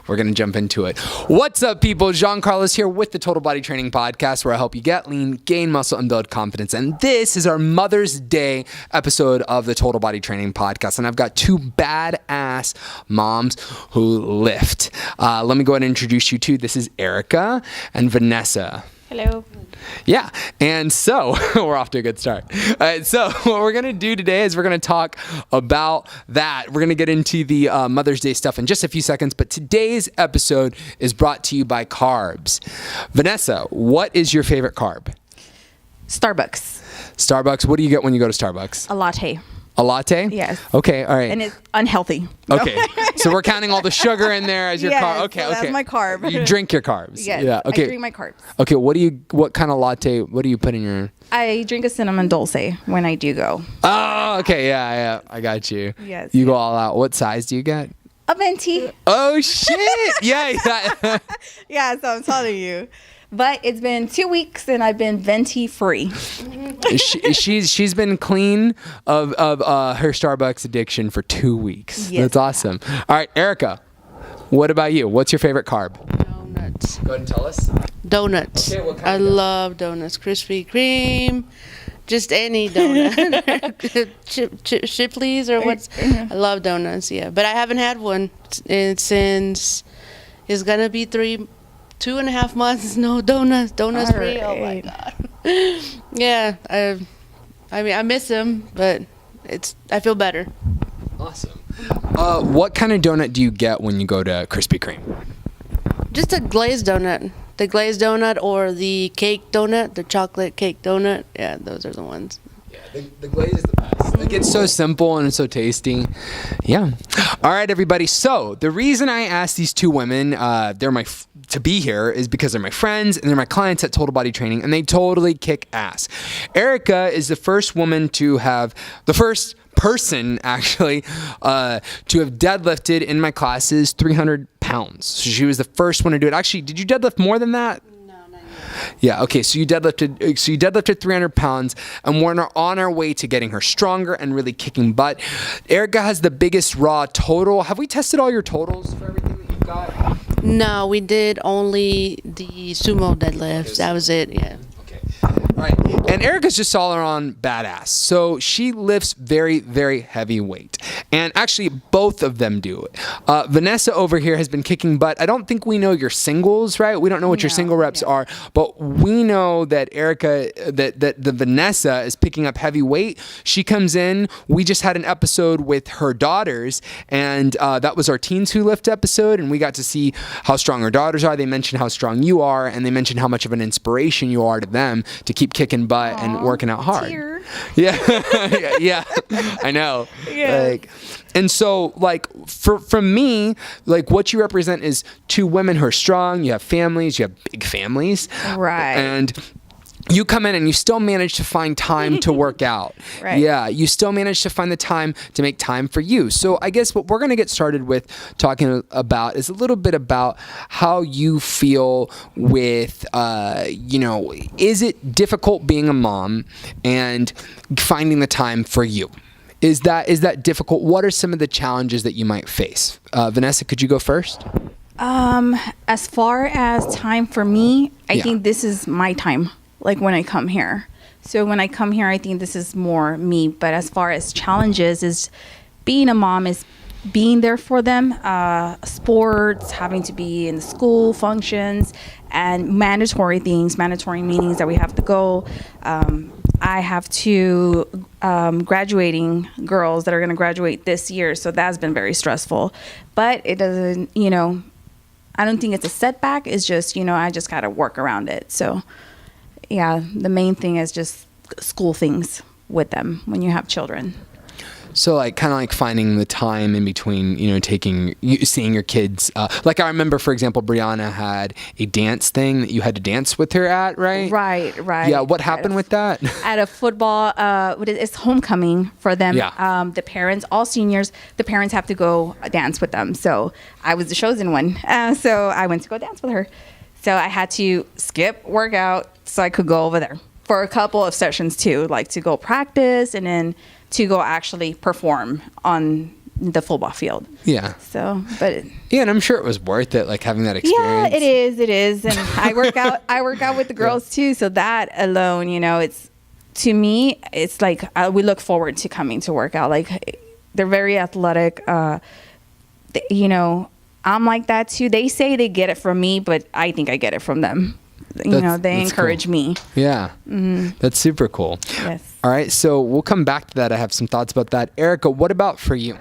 We're going to jump into it. What's up, people? Jean Carlos here with the Total Body Training Podcast, where I help you get lean, gain muscle, and build confidence. And this is our Mother's Day episode of the Total Body Training Podcast. And I've got two badass moms who lift. Let me go ahead and introduce you to. This is Erica and Vanessa. Hello. Yeah, and so we're off to a good start. So what we're going to do today is we're going to talk about that. We're going to get into the Mother's Day stuff in just a few seconds, but today's episode is brought to you by carbs. Vanessa, what is your favorite carb? Starbucks. Starbucks. What do you get when you go to Starbucks? A latte. A latte? Yes. Okay, all right. And it's unhealthy. Okay, so we're counting all the sugar in there as your carb. Okay, so okay. That's my carb. You drink your carbs. Yes, Yeah. Okay. I drink my carbs. Okay, what kind of latte, what do you put in your... I drink a cinnamon dolce when I do go. Oh, okay, yeah, I got you. Yes. You go all out. What size do you get? A venti. Oh, shit! Yeah. Yeah, so I'm telling you. But it's been 2 weeks and I've been venti free. She's been clean of her Starbucks addiction for 2 weeks. Yes. That's awesome. All right, Erica, what about you? What's your favorite carb? Donuts. Go ahead and tell us. Donuts. Okay, what kind I of donut? love donuts. Krispy Kreme. Just any donut. Shipley's or what's. I love donuts, yeah. But I haven't had one since it's going to be 2.5 months. No donuts. Donuts All free. Oh, my right. God. Yeah. I mean, I miss them, but I feel better. Awesome. What kind of donut do you get when you go to Krispy Kreme? Just a glazed donut. The glazed donut or the cake donut, the chocolate cake donut. Yeah, those are the ones. Yeah, the glaze is the best. Like, it's so simple and it's so tasty. Yeah. All right, everybody. So the reason I asked these two women, to be here is because they're my friends and they're my clients at Total Body Training, and they totally kick ass. Erica is the first person actually to have deadlifted in my classes 300 pounds. So she was the first one to do it. Actually, did you deadlift more than that? No, not yet. Yeah, okay, so you deadlifted 300 pounds, and we're on our way to getting her stronger and really kicking butt. Erica has the biggest raw total. Have we tested all your totals for everything that you've got? No, we did only the sumo deadlifts. That was it, yeah. Okay. All right. And Erica's just all around badass. So she lifts very, very heavy weight. And actually, both of them do it. Vanessa over here has been kicking butt. I don't think we know your singles, right? We don't know what your single reps are. But we know that Erica, that the Vanessa is picking up heavy weight. She comes in. We just had an episode with her daughters. And that was our Teens Who Lift episode. And we got to see how strong her daughters are. They mentioned how strong you are. And they mentioned how much of an inspiration you are to them to keep kicking butt and working out hard. Tear. Yeah. Yeah. I know. Yeah. And so, for me, what you represent is two women who are strong. You have families. You have big families. Right. And you come in and you still manage to find time to work out. Right. Yeah, you still manage to find the time to make time for you. So I guess what we're going to get started with talking about is a little bit about how you feel with, is it difficult being a mom and finding the time for you? Is that difficult? What are some of the challenges that you might face? Vanessa, could you go first? As far as time for me, I Yeah. think this is my time. Like when I come here. So when I come here, I think this is more me. But as far as challenges, is being a mom is being there for them. Sports, having to be in the school functions, and mandatory meetings that we have to go. I have two graduating girls that are going to graduate this year. So that's been very stressful. But it doesn't, I don't think it's a setback. It's just, I just got to work around it. So yeah, the main thing is just school things with them when you have children. So kind of finding the time in between, seeing your kids. I remember, for example, Brianna had a dance thing that you had to dance with her at, right? Right. Yeah. What happened with that? At a football, it's homecoming for them. Yeah. The parents, all seniors, the parents have to go dance with them. So I was the chosen one. So I went to go dance with her. So I had to skip workout so I could go over there for a couple of sessions too, to go practice and then to go actually perform on the football field. Yeah. So, but Yeah, and I'm sure it was worth it, like having that experience. yeah, it is. And I work out with the girls too. So that alone, it's, to me, it's like, we look forward to coming to work out. Like, they're very athletic. I'm like that too. They say they get it from me, but I think I get it from them. They encourage me. Yeah. That's super cool. Yes. All right. So we'll come back to that. I have some thoughts about that. Erica, what about for you?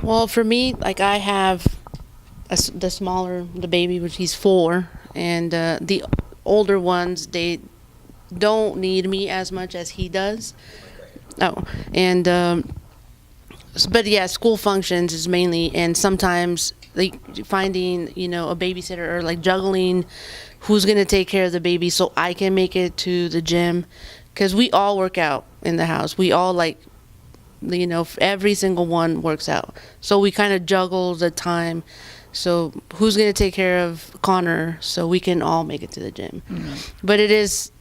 Well, for me, like I have the baby, which he's 4, and the older ones, they don't need me as much as he does. Oh, and but yeah, school functions is mainly, and sometimes like finding a babysitter or like juggling who's gonna take care of the baby so I can make it to the gym, because we all work out in the house. We all every single one works out, so we kind of juggle the time. So who's gonna take care of Connor so we can all make it to the gym? But it is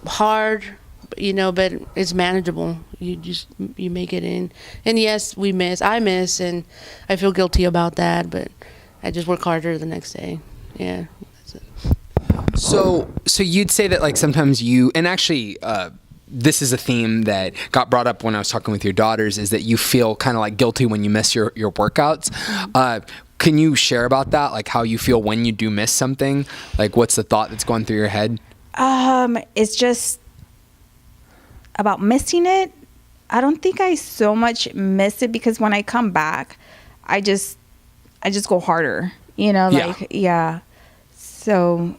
hard, but it's manageable. You make it in. And yes, I miss, and I feel guilty about that, but I just work harder the next day. Yeah, that's it. So you'd say that like sometimes and actually this is a theme that got brought up when I was talking with your daughters, is that you feel kind of like guilty when you miss your workouts. Can you share about that? Like how you feel when you do miss something? Like what's the thought that's going through your head? It's just about missing it. I don't think I so much miss it, because when I come back, I just go harder, yeah. So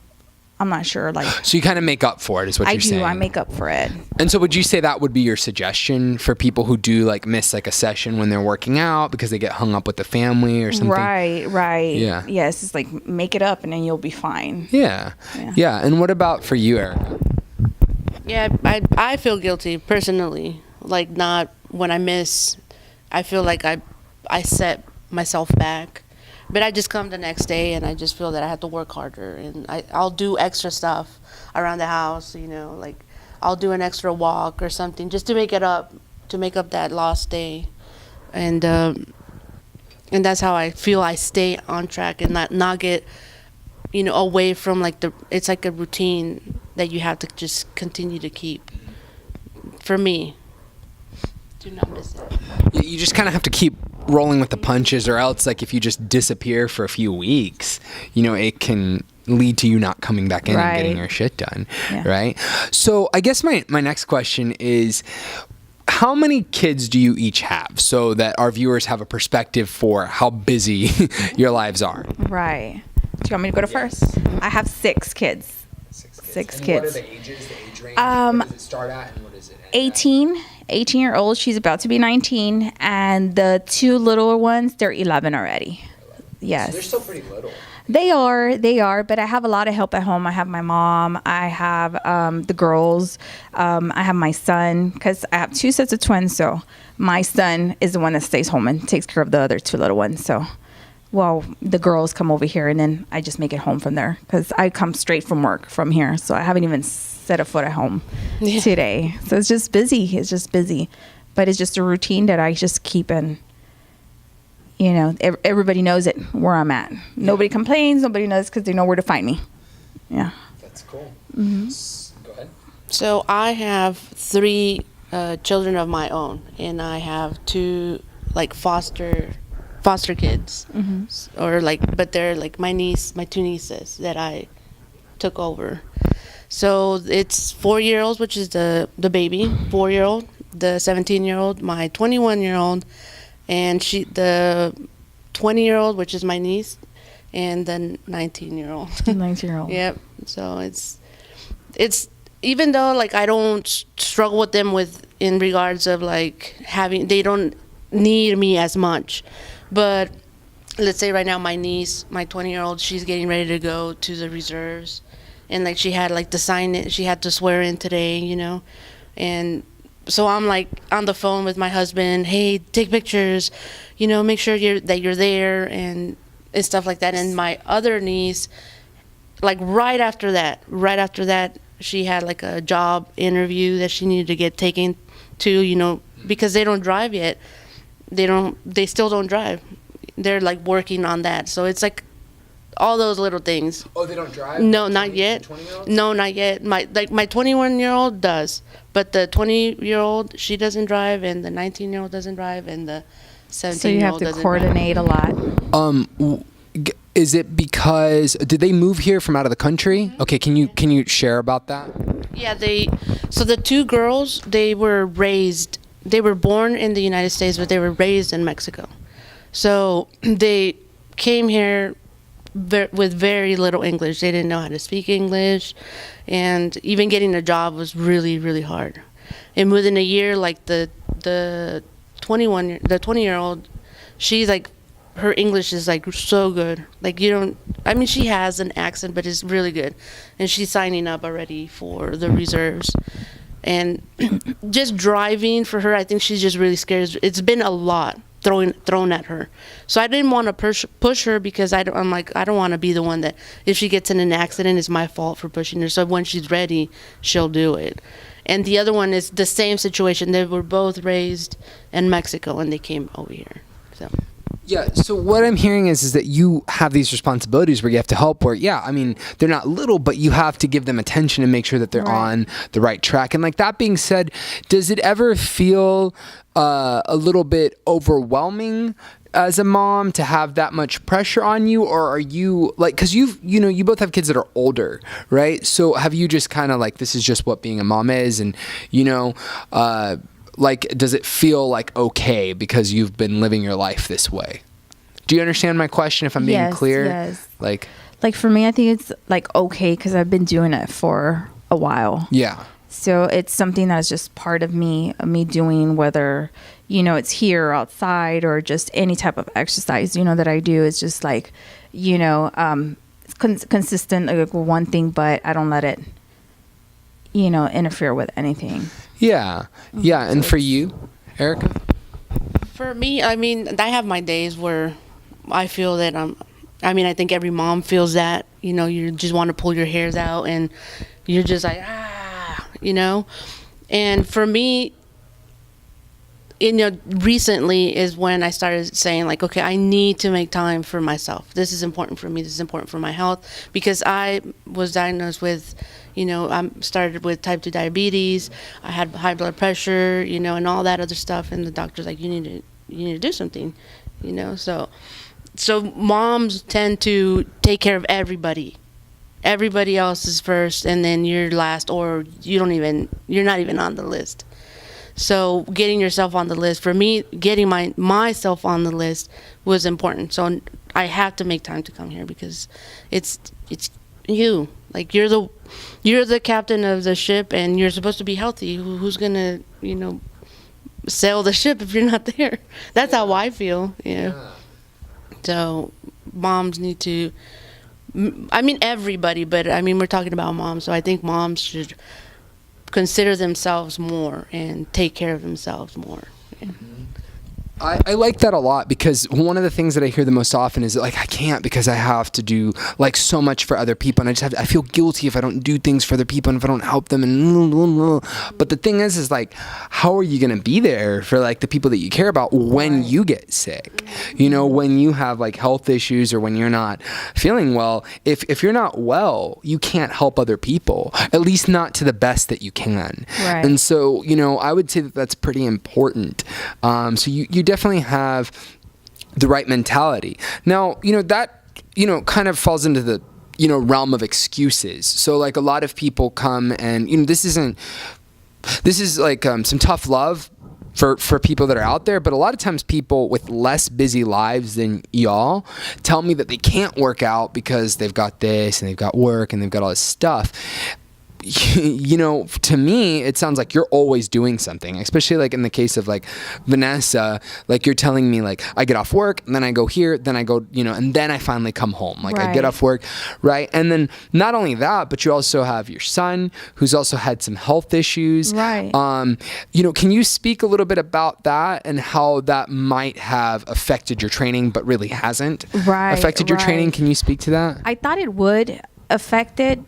I'm not sure. So you kind of make up for it, is what you're saying. I make up for it. And so would you say that would be your suggestion for people who do like miss like a session when they're working out because they get hung up with the family or something? Right. Yeah. Yes, it's like make it up and then you'll be fine. Yeah. And what about for you, Erica? Yeah, I feel guilty personally. Like, not when I miss, I feel like I set myself back. But I just come the next day and I just feel that I have to work harder, and I'll do extra stuff around the house, like I'll do an extra walk or something just to make up that lost day. And that's how I feel I stay on track and not get away from it's like a routine that you have to just continue to keep. For me, do not miss it. You just kind of have to keep rolling with the punches, or else like if you just disappear for a few weeks, it can lead to you not coming back in and getting your shit done. Right? So I guess my next question is, how many kids do you each have, so that our viewers have a perspective for how busy your lives are? Right. Do you want me to go to first? I have 6 kids. 6 kids. What are the ages, the age range? What does it start at and what does it end at? 18-year-old. She's about to be 19. And the 2 little ones, they're 11 already. 11. Yes. So they're still pretty little. They are, but I have a lot of help at home. I have my mom. I have the girls. I have my son, because I have 2 sets of twins. So my son is the one that stays home and takes care of the other 2 little ones. So, the girls come over here, and then I just make it home from there, because I come straight from work from here. So I haven't even set a foot at home today. So it's just busy. But it's just a routine that I just keep in. Everybody knows it where I'm at. Nobody complains. Nobody knows, because they know where to find me. Yeah. That's cool. Mm-hmm. Go ahead. So I have 3 children of my own, and I have 2 foster kids, or but they're like my 2 nieces that I took over. So it's 4-year-olds, which is the baby, 4-year-old, the 17-year-old, my 21-year-old, and the 20-year-old, which is my niece, and the 19-year-old. 19-year-old. Yep. So it's even though I don't struggle with them in regards of they don't need me as much, but let's say right now my niece, my 20-year-old, she's getting ready to go to the reserves, and she had to sign it. She had to swear in today, and so I'm on the phone with my husband. Hey, take pictures, make sure that you're there and stuff like that. And my other niece, right after that, she had a job interview that she needed to get taken too, you know, because they don't drive yet. They still don't drive. They're like working on that. So it's like all those little things. Oh, they don't drive? No, not yet. 20-year-olds? No, not yet. My 21-year-old does, but the 20-year-old, she doesn't drive, and the 19-year-old doesn't drive, and the 17-year-old doesn't drive. So you have to coordinate a lot. Is it because did they move here from out of the country? Okay, can you share about that? Yeah, so the two girls, they were born in the United States, but they were raised in Mexico. So they came here with very little English. They didn't know how to speak English, and even getting a job was really, really hard. And within a year, like the 20-year-old, she's like, her English is like so good. Like she has an accent, but it's really good. And she's signing up already for the reserves. And just driving for her, I think she's just really scared. It's been a lot thrown at her. So I didn't want to push her because I'm like, I don't want to be the one that if she gets in an accident, it's my fault for pushing her. So when she's ready, she'll do it. And the other one is the same situation. They were both raised in Mexico and they came over here. So. Yeah, so what I'm hearing is that you have these responsibilities where you have to help where, yeah, I mean, they're not little, but you have to give them attention and make sure that they're on the right track. And like that being said, does it ever feel a little bit overwhelming as a mom to have that much pressure on you? Or are you like, because you both have kids that are older, right? So have you just kind of like, this is just what being a mom is, and like, does it feel like okay because you've been living your life this way? Do you understand my question if I'm being clear? Yes. Like for me, I think it's like okay because I've been doing it for a while. Yeah. So it's something that's just part of me doing, whether, it's here or outside or just any type of exercise, that I do. It's just like, it's consistent, like one thing, but I don't let it, interfere with anything. Yeah. Yeah. And for you, Erica? For me, I mean, I have my days where I feel that I think every mom feels that, you just want to pull your hairs out and you're just like, And for me, recently is when I started saying like, okay, I need to make time for myself. This is important for me. This is important for my health, because I was diagnosed with, I started with type 2 diabetes. I had high blood pressure, and all that other stuff. And the doctor's like, you need to do something, So moms tend to take care of everybody. Everybody else is first, and then you're last, or you're not even on the list. So getting yourself on the list, for me, getting myself on the list was important. So I have to make time to come here because it's you. Like you're the captain of the ship, and you're supposed to be healthy. Who's gonna sail the ship if you're not there? That's how I feel. Yeah. So moms need to. I mean everybody, but we're talking about moms. So I think moms should consider themselves more and take care of themselves more. Yeah. I like that a lot, because one of the things that I hear the most often is like, I can't because I have to do like so much for other people, and I feel guilty if I don't do things for other people and if I don't help them, and but the thing is like, how are you going to be there for like the people that you care about when you get sick, when you have like health issues, or when you're not feeling well? If you're not well, you can't help other people, at least not to the best that you can. Right. And so, I would say that that's pretty important. So you definitely have the right mentality. Now, that, kind of falls into the, realm of excuses. So like a lot of people come and, this is like some tough love for people that are out there, but a lot of times people with less busy lives than y'all tell me that they can't work out because they've got this and they've got work and they've got all this stuff. To me, it sounds like you're always doing something, especially like in the case of like Vanessa, like you're telling me like I get off work and then I go here, then I go, and then I finally come home. Like I get off work, right? And then not only that, but you also have your son who's also had some health issues. Right. Can you speak a little bit about that and how that might have affected your training, but really hasn't affected your training? Can you speak to that? I thought it would affect it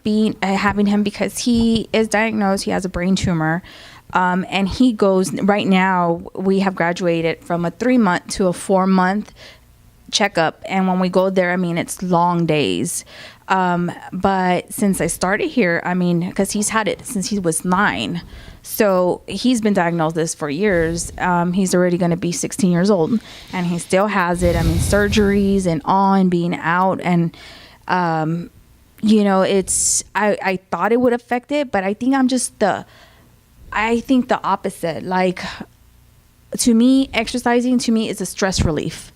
having him, because he is diagnosed. He has a brain tumor. And he goes, right now, we have graduated from a 3-month to a 4-month checkup. And when we go there, I mean, it's long days. But since I started here, I mean, because he's had it since he was 9. So he's been diagnosed this for years. He's already going to be 16 years old, and he still has it. I mean, surgeries and on, being out. And, you know, I thought it would affect it, but I think I think the opposite. Like, to me, exercising to me is a stress relief.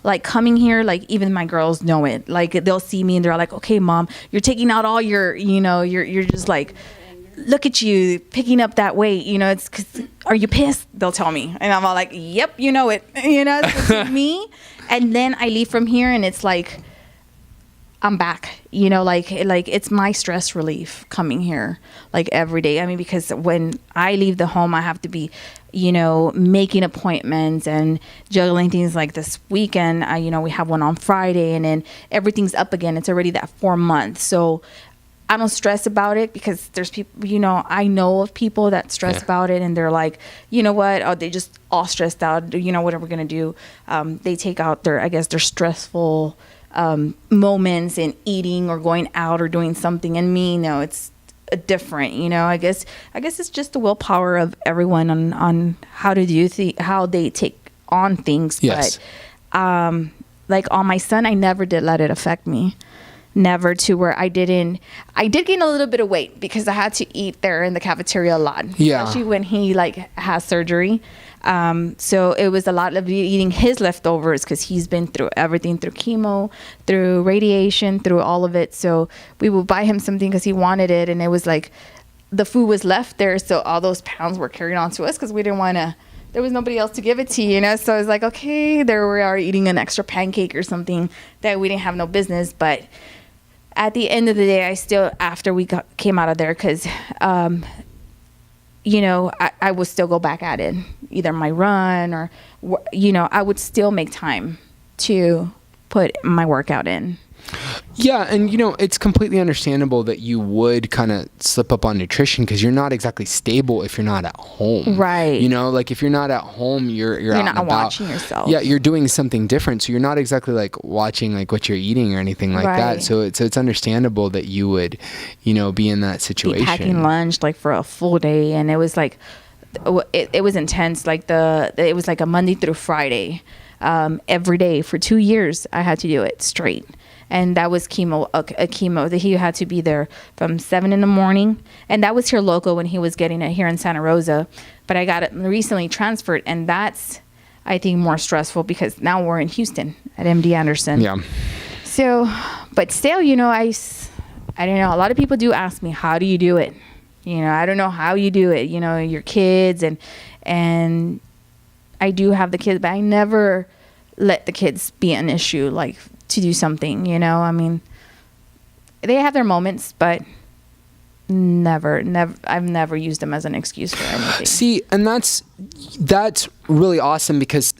Like, coming here, like, even my girls know it. Like, they'll see me and they're like, okay, Mom, you're taking out all your, you know, you're just like, look at you picking up that weight, you know, it's 'cause, are you pissed? They'll tell me. And I'm all like, yep, you know it, you know, so to me. And then I leave from here and it's like, I'm back, you know, like it's my stress relief coming here, like, every day. I mean, because when I leave the home, I have to be, you know, making appointments and juggling things. Like this weekend, you know, we have one on Friday, and then everything's up again. It's already that 4 months. So I don't stress about it, because there's people, you know, I know of people that stress about it, and they're like, you know what, oh, they just all stressed out, you know, what are we going to do? They take out their stressful moments in eating or going out or doing something. And me, no, it's different, you know. I guess it's just the willpower of everyone on how to do how they take on things. Yes. But like, on my son, I never did let it affect me. Never, to where I did gain a little bit of weight, because I had to eat there in the cafeteria a lot. Yeah. Especially when he like has surgery. So it was a lot of eating his leftovers, because he's been through everything, through chemo, through radiation, through all of it. So we would buy him something because he wanted it, and it was like the food was left there. So all those pounds were carried on to us, because we didn't want to. There was nobody else to give it to, you know. So I was like, okay, there we are eating an extra pancake or something that we didn't have no business. But at the end of the day, I still, after we came out of there, because, you know, I would still go back at it, either my run or, you know, I would still make time to put my workout in. Yeah, and you know, it's completely understandable that you would kind of slip up on nutrition, because you're not exactly stable if you're not at home. Right. You know, like, if you're not at home, you're out not and about. watching yourself. Yeah, you're doing something different, so you're not exactly like watching like what you're eating or anything like that. So it's understandable that you would, you know, be in that situation. Be packing lunch like for a full day, and it was like, it was intense. Like it was like a Monday through Friday, every day for 2 years. I had to do it straight. And that was chemo, a chemo that he had to be there from 7 a.m. And that was here local when he was getting it here in Santa Rosa. But I got it recently transferred. And that's, I think, more stressful, because now we're in Houston at MD Anderson. Yeah. So, but still, you know, I don't know. A lot of people do ask me, how do you do it? You know, I don't know how you do it. You know, your kids, and I do have the kids, but I never let the kids be an issue, like, to do something, you know. I mean, they have their moments, but never I've never used them as an excuse for anything. See, and that's really awesome, because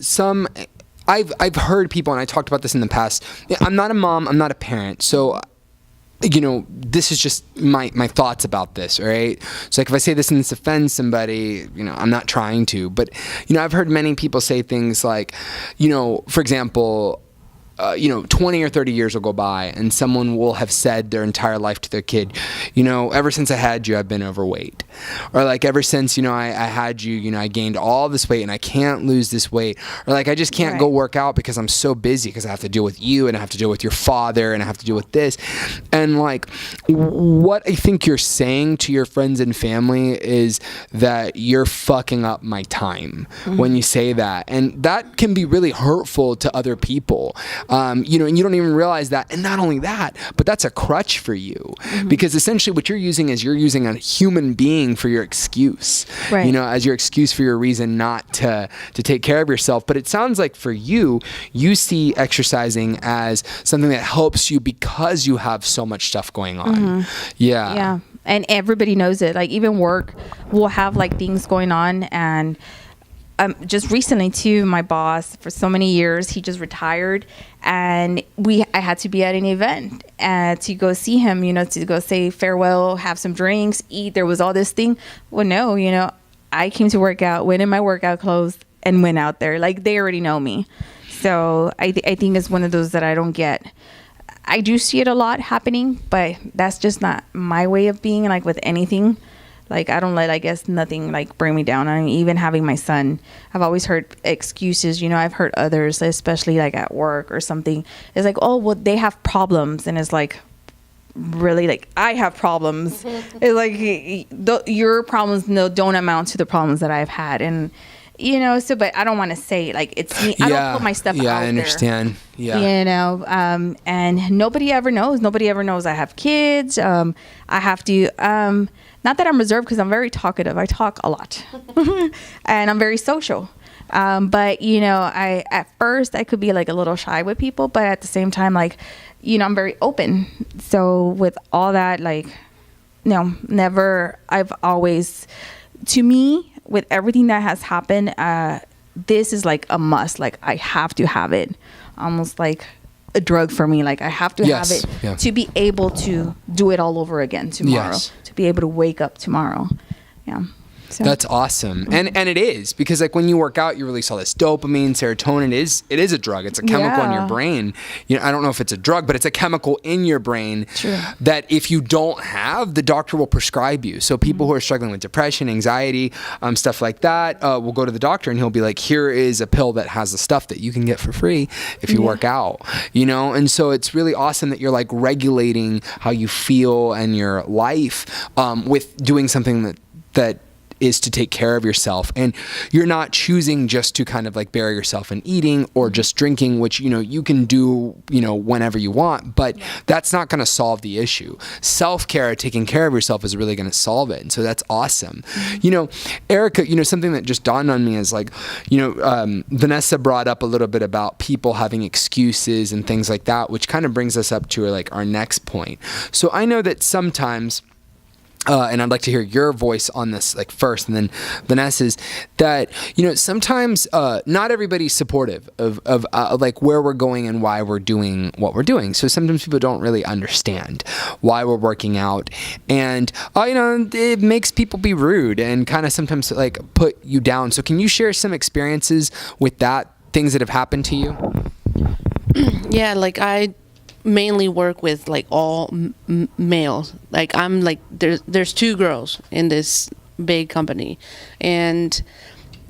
I've heard people, and I talked about this in the past. I'm not a mom, I'm not a parent, so, you know, this is just my thoughts about this, right? So, like, if I say this and this offends somebody, you know, I'm not trying to, but, you know, I've heard many people say things like, you know, for example, you know, 20 or 30 years will go by, and someone will have said their entire life to their kid, you know, ever since I had you, I've been overweight. Or like, ever since, you know, I had you, you know, I gained all this weight and I can't lose this weight. Or like, I just can't go work out because I'm so busy, because I have to deal with you, and I have to deal with your father, and I have to deal with this. And like, what I think you're saying to your friends and family is that you're fucking up my time when you say that. And that can be really hurtful to other people. You know, and you don't even realize that. And not only that, but that's a crutch for you, because essentially what you're using is you're using a human being for your excuse, you know, as your excuse for your reason not to take care of yourself. But it sounds like for you see exercising as something that helps you because you have so much stuff going on. Yeah. And everybody knows it. Like, even work will have like things going on. And just recently too, my boss, for so many years, he just retired, and I had to be at an event to go see him, you know, to go say farewell, have some drinks, eat. There was all this thing. Well, no, you know, I came to work out, went in my workout clothes, and went out there. Like, they already know me. So I think it's one of those that I don't get. I do see it a lot happening, but that's just not my way of being, like, with anything. Like, I don't let, I guess, nothing, like, bring me down. I mean, even having my son, I've always heard excuses. You know, I've heard others, especially, like, at work or something. It's like, oh, well, they have problems. And it's like, really, like, I have problems. It's like, your problems don't amount to the problems that I've had. And, you know, so, but I don't want to say, like, it's me. I don't put my stuff out there. Yeah, I understand. Yeah. You know, and nobody ever knows. Nobody ever knows I have kids. I have to, not that I'm reserved, because I'm very talkative. I talk a lot. And I'm very social. But, you know, at first I could be, like, a little shy with people, but at the same time, like, you know, I'm very open. So with all that, like, no, never. I've always, to me, with everything that has happened, this is like a must. Like, I have to have it. Almost like a drug for me. Like, I have to have it to be able to do it all over again tomorrow. To be able to wake up tomorrow. Yeah. So. That's awesome. And it is, because, like, when you work out, you release all this dopamine, serotonin. It is a drug. It's a chemical in your brain. You know, I don't know if it's a drug, but it's a chemical in your brain that if you don't have, the doctor will prescribe you. So people who are struggling with depression, anxiety, stuff like that, will go to the doctor and he'll be like, here is a pill that has the stuff that you can get for free if you work out, you know? And so it's really awesome that you're, like, regulating how you feel and your life with doing something that is to take care of yourself, and you're not choosing just to kind of, like, bury yourself in eating or just drinking, which, you know, you can do, you know, whenever you want, but that's not going to solve the issue. Self-care, taking care of yourself, is really going to solve it. And so that's awesome. You know, Erica, you know, something that just dawned on me is, like, you know, Vanessa brought up a little bit about people having excuses and things like that, which kind of brings us up to, like, our next point. So I know that sometimes, and I'd like to hear your voice on this, like, first, and then Vanessa's, that, you know, sometimes not everybody's supportive of like, where we're going and why we're doing what we're doing. So sometimes people don't really understand why we're working out, and you know, it makes people be rude and kind of sometimes, like, put you down. So can you share some experiences with that, things that have happened to you? Yeah, like, I mainly work with, like, all males. Like, I'm, like, there's 2 girls in this big company, and,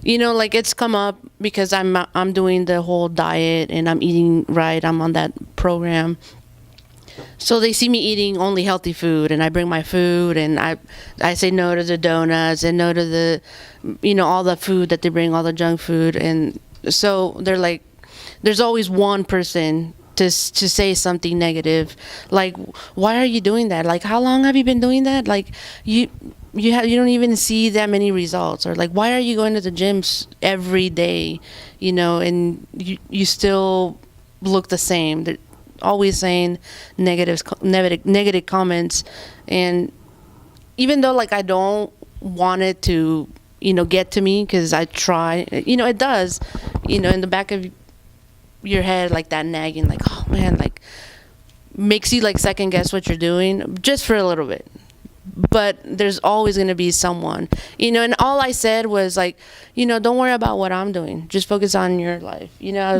you know, like, it's come up because I'm doing the whole diet and I'm eating right. I'm on that program, so they see me eating only healthy food, and I bring my food, and I say no to the donuts and no to the, you know, all the food that they bring, all the junk food. And so they're like, there's always one person to say something negative, like, why are you doing that? Like, how long have you been doing that? Like, you don't even see that many results. Or, like, why are you going to the gyms every day, you know, and you still look the same? They're always saying negative comments. And even though, like, I don't want it to, you know, get to me, because I try, you know, it does, you know, in the back of your head, like, that nagging, like, oh man, like, makes you, like, second guess what you're doing just for a little bit. But there's always going to be someone, you know. And all I said was, like, you know, don't worry about what I'm doing, just focus on your life, you know.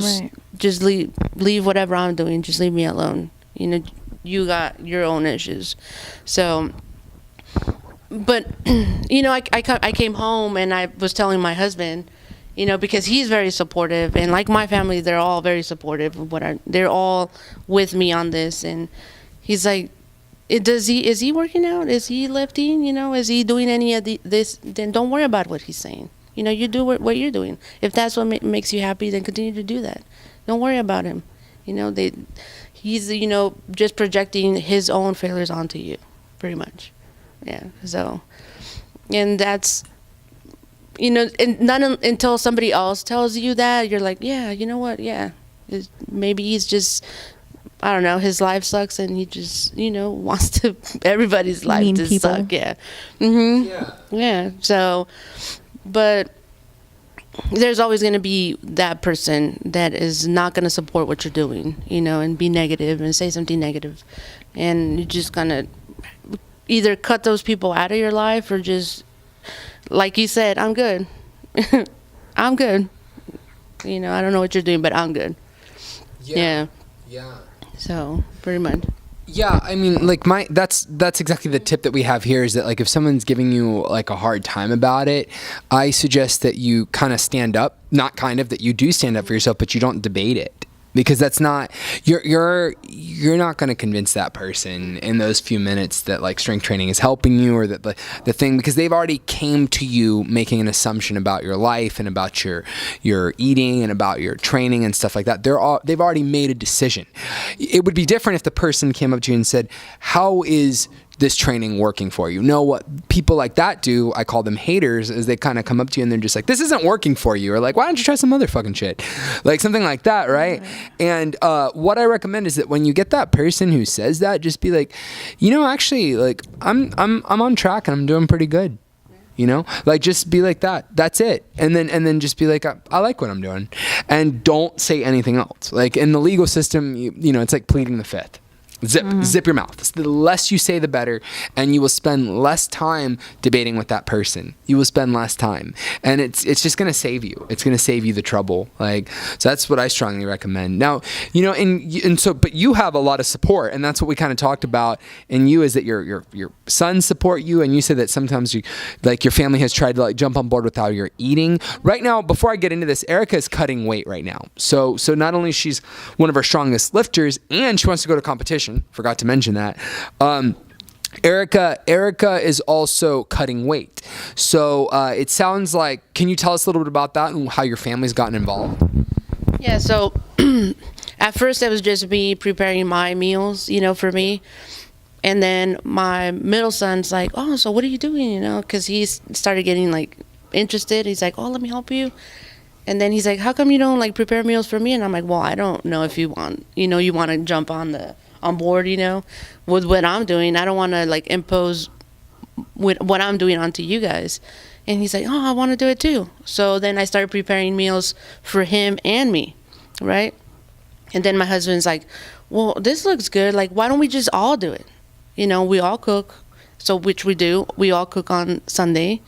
Just leave whatever I'm doing, just leave me alone, you know. You got your own issues. So, but you know, I came home and I was telling my husband, you know, because he's very supportive, and, like, my family, they're all very supportive of they're all with me on this. And he's like, is he working out? Is he lifting? You know, is he doing any of this? Then don't worry about what he's saying. You know, you do what you're doing. If that's what makes you happy, then continue to do that. Don't worry about him. You know, he's, you know, just projecting his own failures onto you, pretty much. Yeah. So, and that's, you know, and not until somebody else tells you that, you're like, yeah, you know what, yeah, maybe he's just, I don't know, his life sucks, and he just, you know, wants to everybody's life mean to people. Suck. Yeah. Yeah. So, but there's always going to be that person that is not going to support what you're doing, you know, and be negative and say something negative, and you're just gonna either cut those people out of your life or just like you said, I'm good. I'm good. I don't know what you're doing, but I'm good. Yeah. So pretty much. Yeah, I mean, like that's exactly the tip that we have here, is that like if someone's giving you like a hard time about it, I suggest that you kind of stand up, that you do stand up for yourself, but you don't debate it. Because that's not, you're not going to convince that person in those few minutes that like strength training is helping you, or that the thing, because they've already came to you making an assumption about your life and about your eating and about your training and stuff like that. They've already made a decision. It would be different if the person came up to you and said, how is this training working for you? No, what people like that do, I call them haters, is they kind of come up to you and they're just like, this isn't working for you, or like, why don't you try some other fucking shit, like something like that, right? And what I recommend is that when you get that person who says that, just be like, actually, like I'm on track and I'm doing pretty good. Like just be like that. That's it. And then just be like, I like what I'm doing, and don't say anything else. Like in the legal system, it's like pleading the fifth. Zip your mouth. The less you say, the better, and you will spend less time debating with that person. You will spend less time, and it's just going to save you. It's going to save you the trouble. Like, so that's what I strongly recommend. Now, but you have a lot of support, and that's what we kind of talked about in you, is that your sons support you, and you said that sometimes your family has tried to like jump on board with how you're eating. Right now, before I get into this, Erica is cutting weight right now. So not only she's one of our strongest lifters, and she wants to go to competition. Forgot to mention that. Erica is also cutting weight. So it sounds like, can you tell us a little bit about that and how your family's gotten involved? Yeah, so at first it was just me preparing my meals, for me. And then my middle son's like, oh, so what are you doing, because he started getting like interested. He's like, oh, let me help you. And then he's like, how come you don't like prepare meals for me? And I'm like, well, I don't know if you want, you want to jump on board, with what I'm doing. I don't want to like impose what I'm doing onto you guys. And he's like, oh, I want to do it too. So then I started preparing meals for him and me, right? And then my husband's like, well, this looks good. Like, why don't we just all do it? We all cook. So which we do. We all cook on Sunday,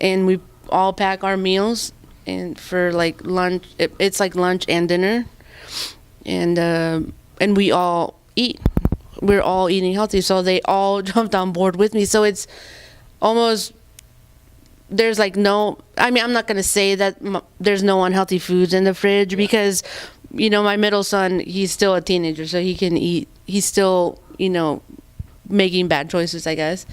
and we all pack our meals. And for like lunch, it's like lunch and dinner, and we all eat. We're all eating healthy, so they all jumped on board with me. So it's almost, there's like no, I'm not going to say that there's no unhealthy foods in the fridge, because my middle son, he's still a teenager, so he can eat. He's still making bad choices, I guess,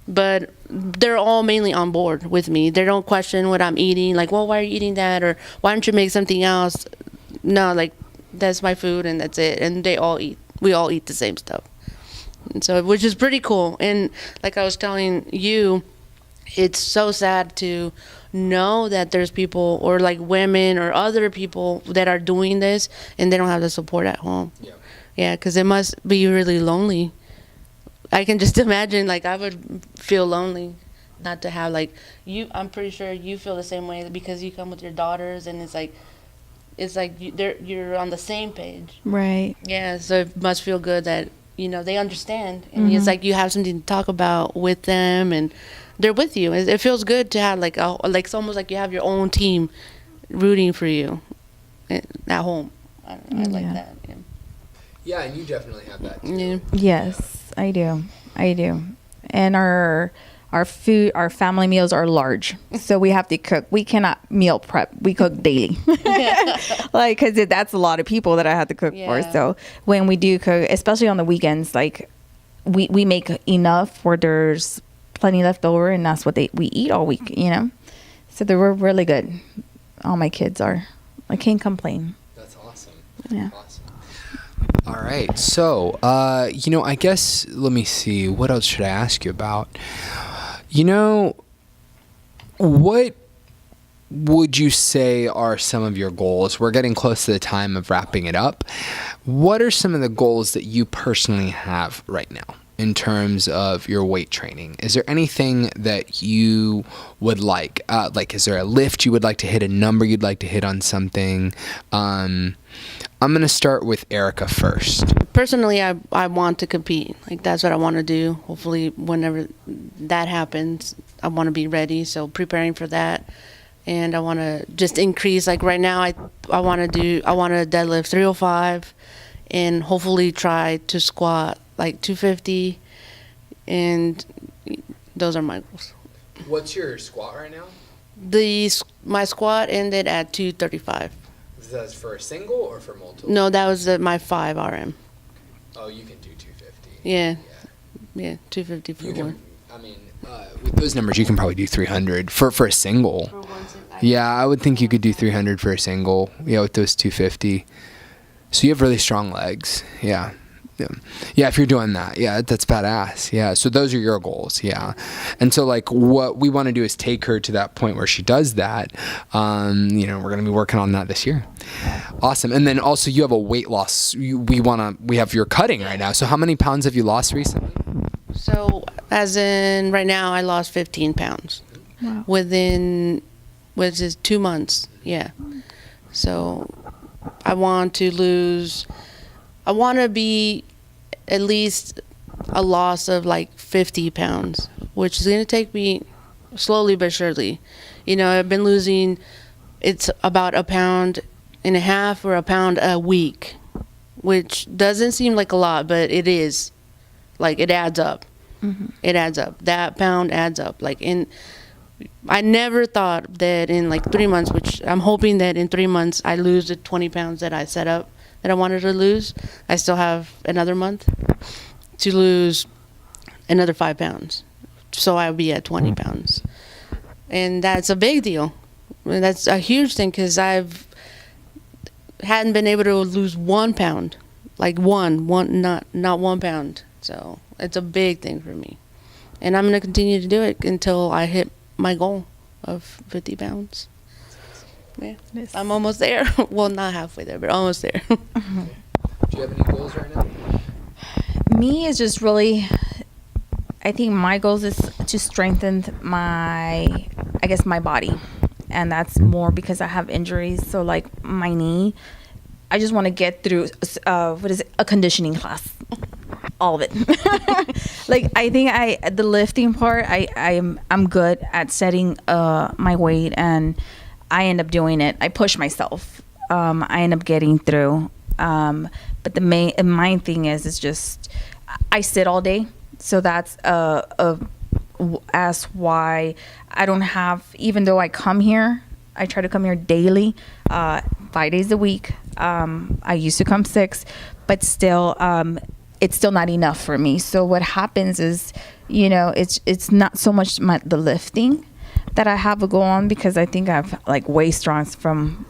but they're all mainly on board with me. They don't question what I'm eating, like, well, why are you eating that, or why don't you make something else? No, like, that's my food and that's it. And they all eat. We all eat the same stuff. And so, which is pretty cool. And like I was telling you, it's so sad to know that there's people, or like women or other people that are doing this and they don't have the support at home. Yeah, because it must be really lonely. I can just imagine, like, I would feel lonely not to have, like, you. I'm pretty sure you feel the same way, because you come with your daughters, and it's like you're on the same page. Right. Yeah, so it must feel good that, they understand. And it's like you have something to talk about with them, and they're with you. It feels good to have, like, it's almost like you have your own team rooting for you at home. I like that. Yeah. Yeah, and you definitely have that too. Yeah. Yes, I do. And our family meals are large, so we have to cook. We cannot meal prep. We cook daily, like, because that's a lot of people that I have to cook for. So when we do cook, especially on the weekends, like we make enough where there's plenty left over, and that's what we eat all week. So they were really good. All my kids are. I can't complain. That's awesome. Yeah. Awesome. All right. So, I guess, let me see. What else should I ask you about? What would you say are some of your goals? We're getting close to the time of wrapping it up. What are some of the goals that you personally have right now in terms of your weight training? Is there anything that you would like, is there a lift you would like to hit, a number you'd like to hit on something? I'm going to start with Erica first. Personally, I want to compete. Like, that's what I want to do. Hopefully, whenever that happens, I want to be ready. So preparing for that, and I want to just increase. Like right now, I want to deadlift 305, and hopefully try to squat like 250, and those are my goals. What's your squat right now? My squat ended at 235. Is that for a single or for multiple? No, that was my 5 RM. Oh, you can do 250. Yeah. Yeah, 250 for one. With those numbers, you can probably do 300 for a single. Yeah, I would think you could do 300 for a single. Yeah, with those 250. So you have really strong legs. Yeah. Yeah, if you're doing that, that's badass. Yeah, so those are your goals. Yeah, and so like what we want to do is take her to that point where she does that. We're gonna be working on that this year. Awesome. And then also you have a weight loss. We have your cutting right now. So how many pounds have you lost recently? So as in right now, I lost 15 pounds. Wow. Within, which is 2 months. Yeah. So I want to be at least a loss of like 50 pounds, which is going to take me slowly but surely. I've been losing, it's about 1.5 pounds or 1 pound a week, which doesn't seem like a lot, but it is. Like, it adds up. Mm-hmm. It adds up. That pound adds up. I never thought that in like 3 months, which I'm hoping that in 3 months I lose the 20 pounds that I set up that I wanted to lose. I still have another month to lose another 5 pounds. So I'll be at 20 pounds. And that's a big deal. That's a huge thing because hadn't been able to lose 1 pound. Like not 1 pound. So it's a big thing for me. And I'm going to continue to do it until I hit my goal of 50 pounds. Yeah, I'm almost there. Well, not halfway there, but almost there. Mm-hmm. Do you have any goals right now? Me is just really, I think my goals is to strengthen my body. And that's more because I have injuries. So like my knee, I just want to get through, a conditioning class. All of it. Like, I think the lifting part, I'm good at setting my weight, and I end up doing it. I push myself. I end up getting through. But the main thing is just I sit all day, so that's as why I don't have. Even though I come here, I try to come here daily, 5 days a week. I used to come 6, but still. It's still not enough for me. So what happens is, it's not so much the lifting that I have to go on, because I think I've like waist strong from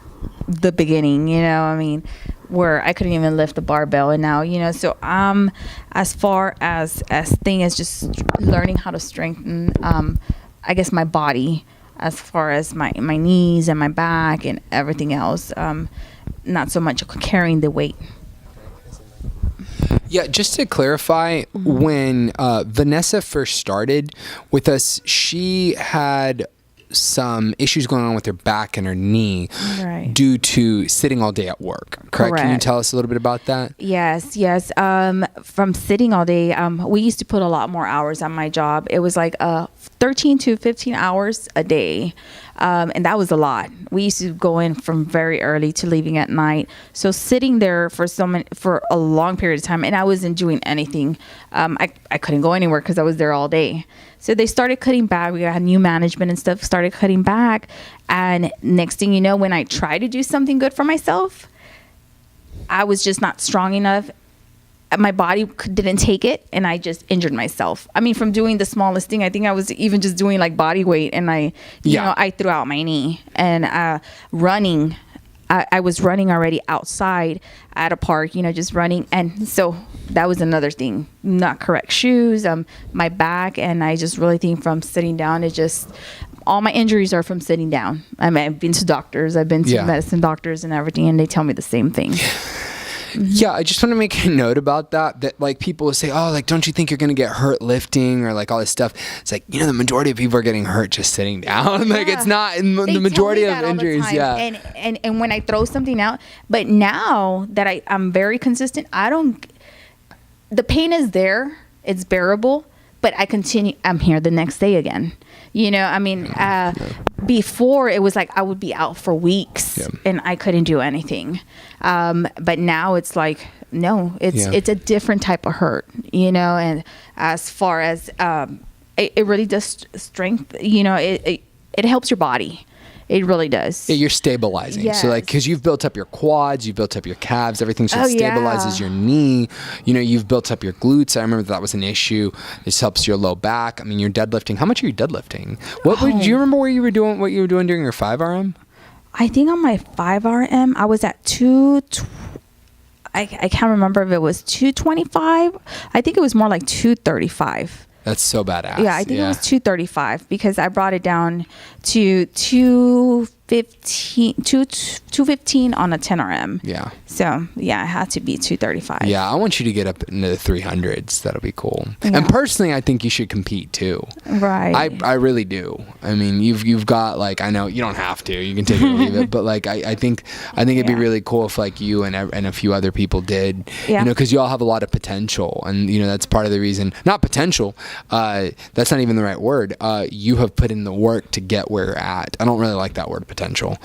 the beginning, where I couldn't even lift a barbell, and now, so as far as thing is just learning how to strengthen, my body, as far as my knees and my back and everything else, not so much carrying the weight. Yeah, just to clarify, when Vanessa first started with us, she had some issues going on with her back and her knee due to sitting all day at work. Correct? Can you tell us a little bit about that? Yes. From sitting all day, we used to put a lot more hours on my job. It was like 13 to 15 hours a day. And that was a lot. We used to go in from very early to leaving at night. So sitting there for a long period of time, and I wasn't doing anything. I couldn't go anywhere because I was there all day. So they started cutting back. We got new management and stuff, started cutting back. And next thing you know, when I tried to do something good for myself, I was just not strong enough. My body didn't take it, and I just injured myself. From doing the smallest thing, I think I was even just doing like body weight, and I threw out my knee. And running, I was running already outside at a park, just running. And so that was another thing, not correct shoes, my back. And I just really think from sitting down, all my injuries are from sitting down. I've been to doctors, I've been to medicine doctors and everything, and they tell me the same thing. Yeah, I just want to make a note about that like people will say, oh, like, don't you think you're going to get hurt lifting or like all this stuff? It's like, the majority of people are getting hurt just sitting down. Like, it's not in the majority of injuries. Yeah. And when I throw something out, but now that I'm very consistent, the pain is there, it's bearable, but I continue, I'm here the next day again. Before it was like I would be out for weeks and I couldn't do anything. But now it's like, no, it's a different type of hurt, and as far as, it really does strength, it helps your body. It really does. Yeah, you're stabilizing. Yes. So like, because you've built up your quads, you've built up your calves, everything stabilizes your knee. You've built up your glutes. I remember that was an issue. This helps your low back. I mean, you're deadlifting. How much are you deadlifting? Do you remember what you were doing during your 5RM? I think on my 5RM, I was at I can't remember if it was 225. I think it was more like 235. That's so badass. Yeah, I think it was 235 because I brought it down to 215 on a 10RM. Yeah. So, yeah, it had to be 235. Yeah, I want you to get up into the 300s. That'll be cool. Yeah. And personally, I think you should compete too. Right. I really do. I mean, you've got like, I know you don't have to. You can take it or leave it, but like I think it'd be really cool if like you and a few other people did. Yeah. Because you all have a lot of potential, and that's part of the reason. Not potential. That's not even the right word. You have put in the work to get where you're at. I don't really like that word potential.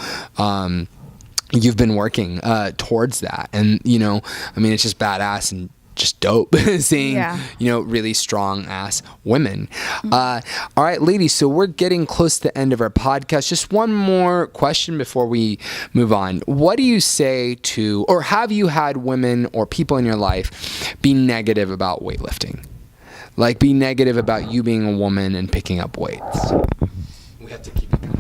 You've been working towards that, and it's just badass and just dope seeing really strong ass women. All right, ladies, so we're getting close to the end of our podcast. Just one more question before we move on. What do you say to, or have you had women or people in your life be negative about weightlifting? Like, be negative about you being a woman and picking up weights? We have to keep it going.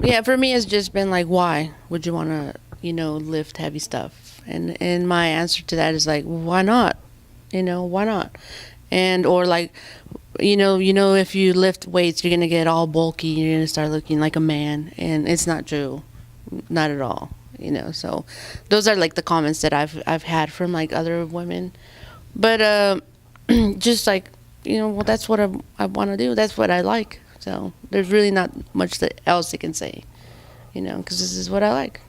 Yeah, for me, it's just been like, why would you want to, lift heavy stuff? And my answer to that is like, why not? Why not? And, or like, if you lift weights, you're going to get all bulky. You're going to start looking like a man. And it's not true. Not at all. So those are like the comments that I've had from like other women. But just like, well, that's what I want to do. That's what I like. So there's really not much else they can say, because this is what I like.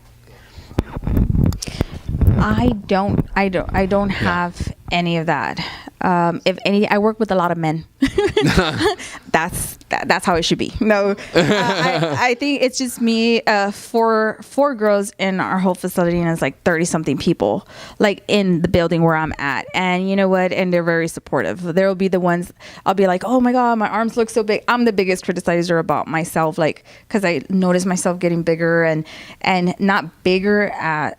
I don't have any of that. If any, I work with a lot of men. That's how it should be. No, I think it's just me, four girls in our whole facility, and it's like 30 something people like in the building where I'm at. And you know what? And they're very supportive. There will be the ones I'll be like, oh my God, my arms look so big. I'm the biggest criticizer about myself, like, cause I notice myself getting bigger and not bigger,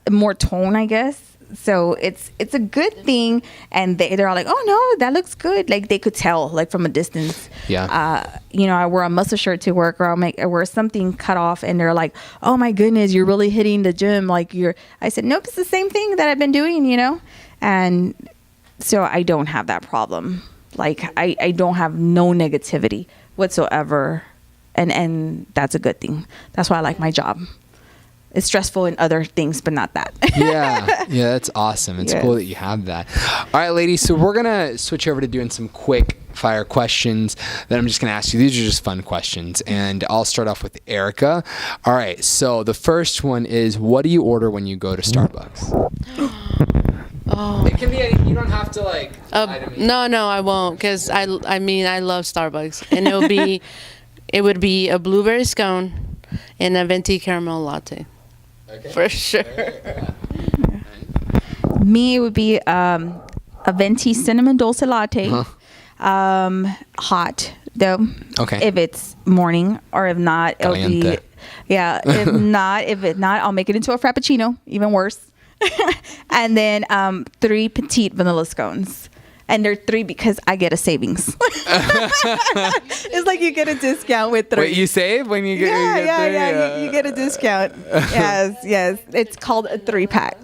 more tone, I guess. So it's a good thing, and they're all like, oh no, that looks good. Like they could tell like from a distance. Yeah. I wear a muscle shirt to work, or I wear something cut off, and they're like, oh my goodness, you're really hitting the gym. Like I said, nope, it's the same thing that I've been doing, and so I don't have that problem. Like I don't have no negativity whatsoever, and that's a good thing. That's why I like my job. It's stressful in other things, but not that. Yeah, that's awesome. It's cool that you have that. All right, ladies, so we're going to switch over to doing some quick fire questions that I'm just going to ask you. These are just fun questions, and I'll start off with Erica. All right, so the first one is, what do you order when you go to Starbucks? Oh. It can be, you don't have to like... No, I won't, because I love Starbucks, and it would be a blueberry scone and a venti caramel latte. Okay. For sure. Me, it would be a venti cinnamon dolce latte. Hot though. Okay. If it's morning, or if not, it'll be If not, I'll make it into a frappuccino. Even worse. And then 3 petite vanilla scones. And they're 3 because I get a savings. It's like you get a discount with 3. Wait, you save when you get? You get a discount. Yes. It's called a 3-pack.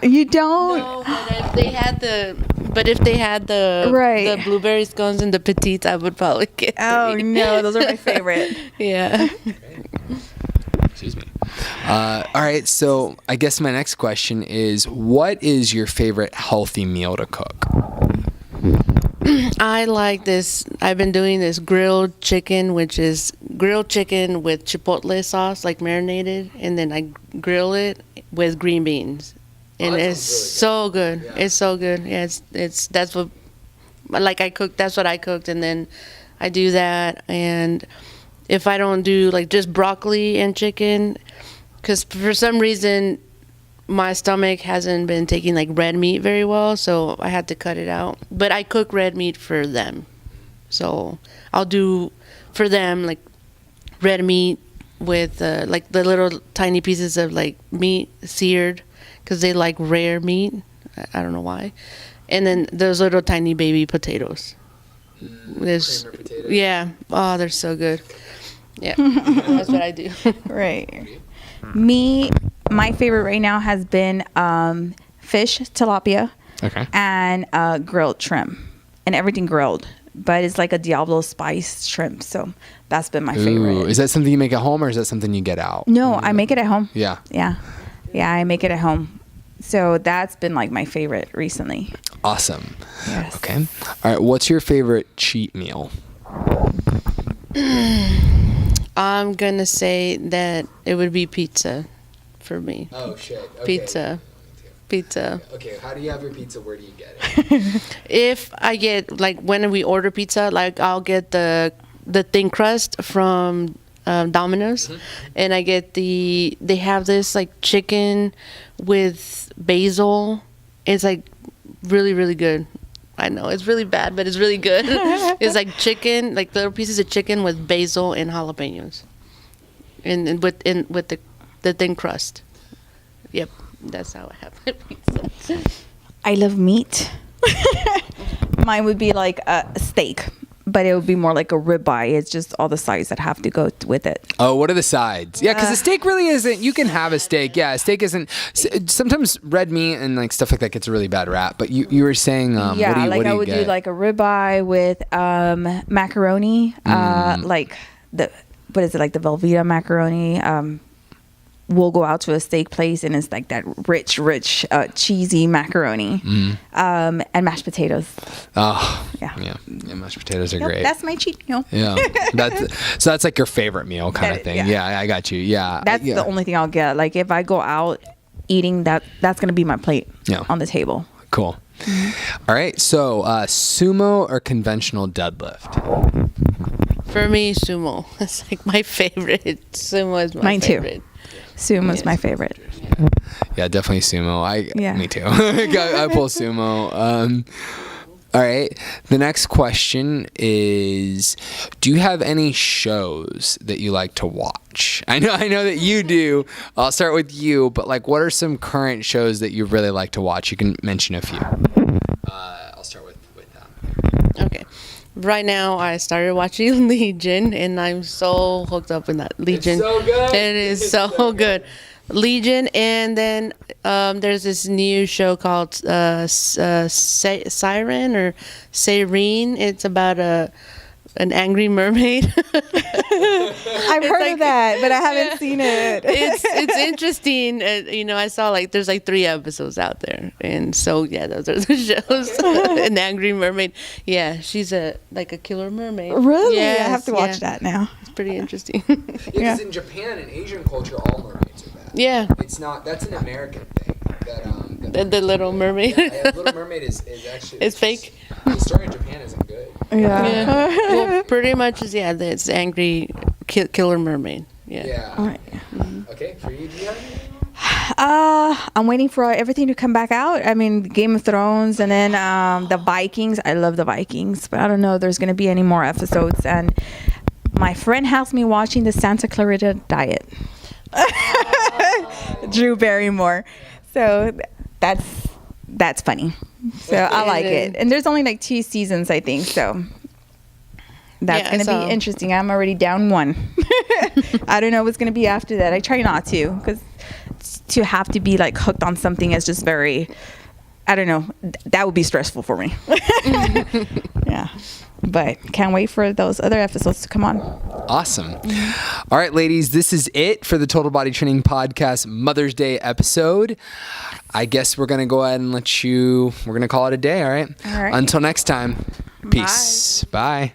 You don't. No, but if they had the blueberry scones and the petites, I would probably get 3. Oh no, those are my favorite. Yeah. Excuse me. All right. So I guess my next question is, what is your favorite healthy meal to cook? I like this. I've been doing this grilled chicken, which is grilled chicken with chipotle sauce, like marinated, and then I grill it with green beans, and it's so good. Yeah. It's so good. Yeah, it's that's what like I cook. That's what I cooked, and then I do that. And if I don't do like just broccoli and chicken, because for some reason my stomach hasn't been taking like red meat very well, so I had to cut it out. But I cook red meat for them, so I'll do for them like red meat with like the little tiny pieces of like meat seared, because they like rare meat. I don't know why. And then those little tiny baby potatoes. There's potatoes. Yeah. Oh, they're so good. Yeah, that's what I do. Right. Me, my favorite right now has been fish, tilapia, and grilled shrimp, and everything grilled. But it's like a Diablo spice shrimp, so that's been my favorite. Is that something you make at home, or is that something you get out? No, I make it at home. Yeah. Yeah, I make it at home. So that's been like my favorite recently. Awesome. Yes. Okay. All right. What's your favorite cheat meal? I'm gonna say that it would be pizza for me. Oh shit. Okay. Pizza. Okay. How do you have your pizza? Where do you get it? If I get like when we order pizza, like I'll get the thin crust from Domino's, and I get they have this like chicken with basil. It's like really, really good. I know it's really bad, but it's really good. It's like chicken, like little pieces of chicken with basil and jalapenos, and with the thin crust. Yep, that's how I have my pizza. I love meat. Mine would be like a steak, but it would be more like a ribeye. It's just all the sides that have to go with it. Oh, what are the sides? Yeah, because a steak really isn't. You can have a steak. Yeah, a steak isn't. Sometimes red meat and like stuff like that gets a really bad rap. But you were saying, I would do like a ribeye with macaroni, like the like the Velveeta macaroni. We'll go out to a steak place and it's like that rich, cheesy macaroni, and mashed potatoes. Oh, yeah, mashed potatoes are great. That's my cheat meal. Yeah, that's like your favorite meal kind of thing. Yeah, I got you. Yeah, that's the only thing I'll get. Like if I go out eating, that's gonna be my plate on the table. Cool. All right, so sumo or conventional deadlift? For me, sumo. It's like my favorite. Sumo is my favorite. Too. Sumo's my favorite. Yeah, definitely sumo. Me too. I pull sumo. All right. The next question is, do you have any shows that you like to watch? I know that you do. I'll start with you, but like, what are some current shows that you really like to watch? You can mention a few. I'll start with that. Okay. Right now, I started watching Legion, and I'm so hooked up in that Legion. It's so good. It is so good. Legion, and then there's this new show called Siren or Sirene. It's about an angry mermaid. I've heard of that, but I haven't seen it. It's interesting. I saw like there's like 3 episodes out there, and so yeah, those are the shows. An angry mermaid. Yeah, she's like a killer mermaid. Really? Yes, I have to watch that now. It's pretty interesting. Because in Japan and Asian culture, all mermaids are bad. Yeah. It's not. That's an American thing. The Little Mermaid. Yeah, Little Mermaid is actually. It's fake. The story in Japan isn't good. Yeah. Well, pretty much is it's angry killer mermaid. Yeah. All right. Okay, for you, do you have anything? I'm waiting for everything to come back out. I mean, Game of Thrones, and then the Vikings. I love the Vikings, but I don't know if there's going to be any more episodes. And my friend has me watching the Santa Clarita Diet. Drew Barrymore. So that's funny. So I like it. And there's only like 2 seasons, I think. So that's going to be interesting. I'm already down 1. I don't know what's going to be after that. I try not to, because to have to be like hooked on something is just very, I don't know, that would be stressful for me. Yeah. But can't wait for those other episodes to come on. Awesome. All right, ladies, this is it for the Total Body Training Podcast Mother's Day episode. I guess we're going to go ahead and we're going to call it a day, all right? All right. Until next time, peace. Bye.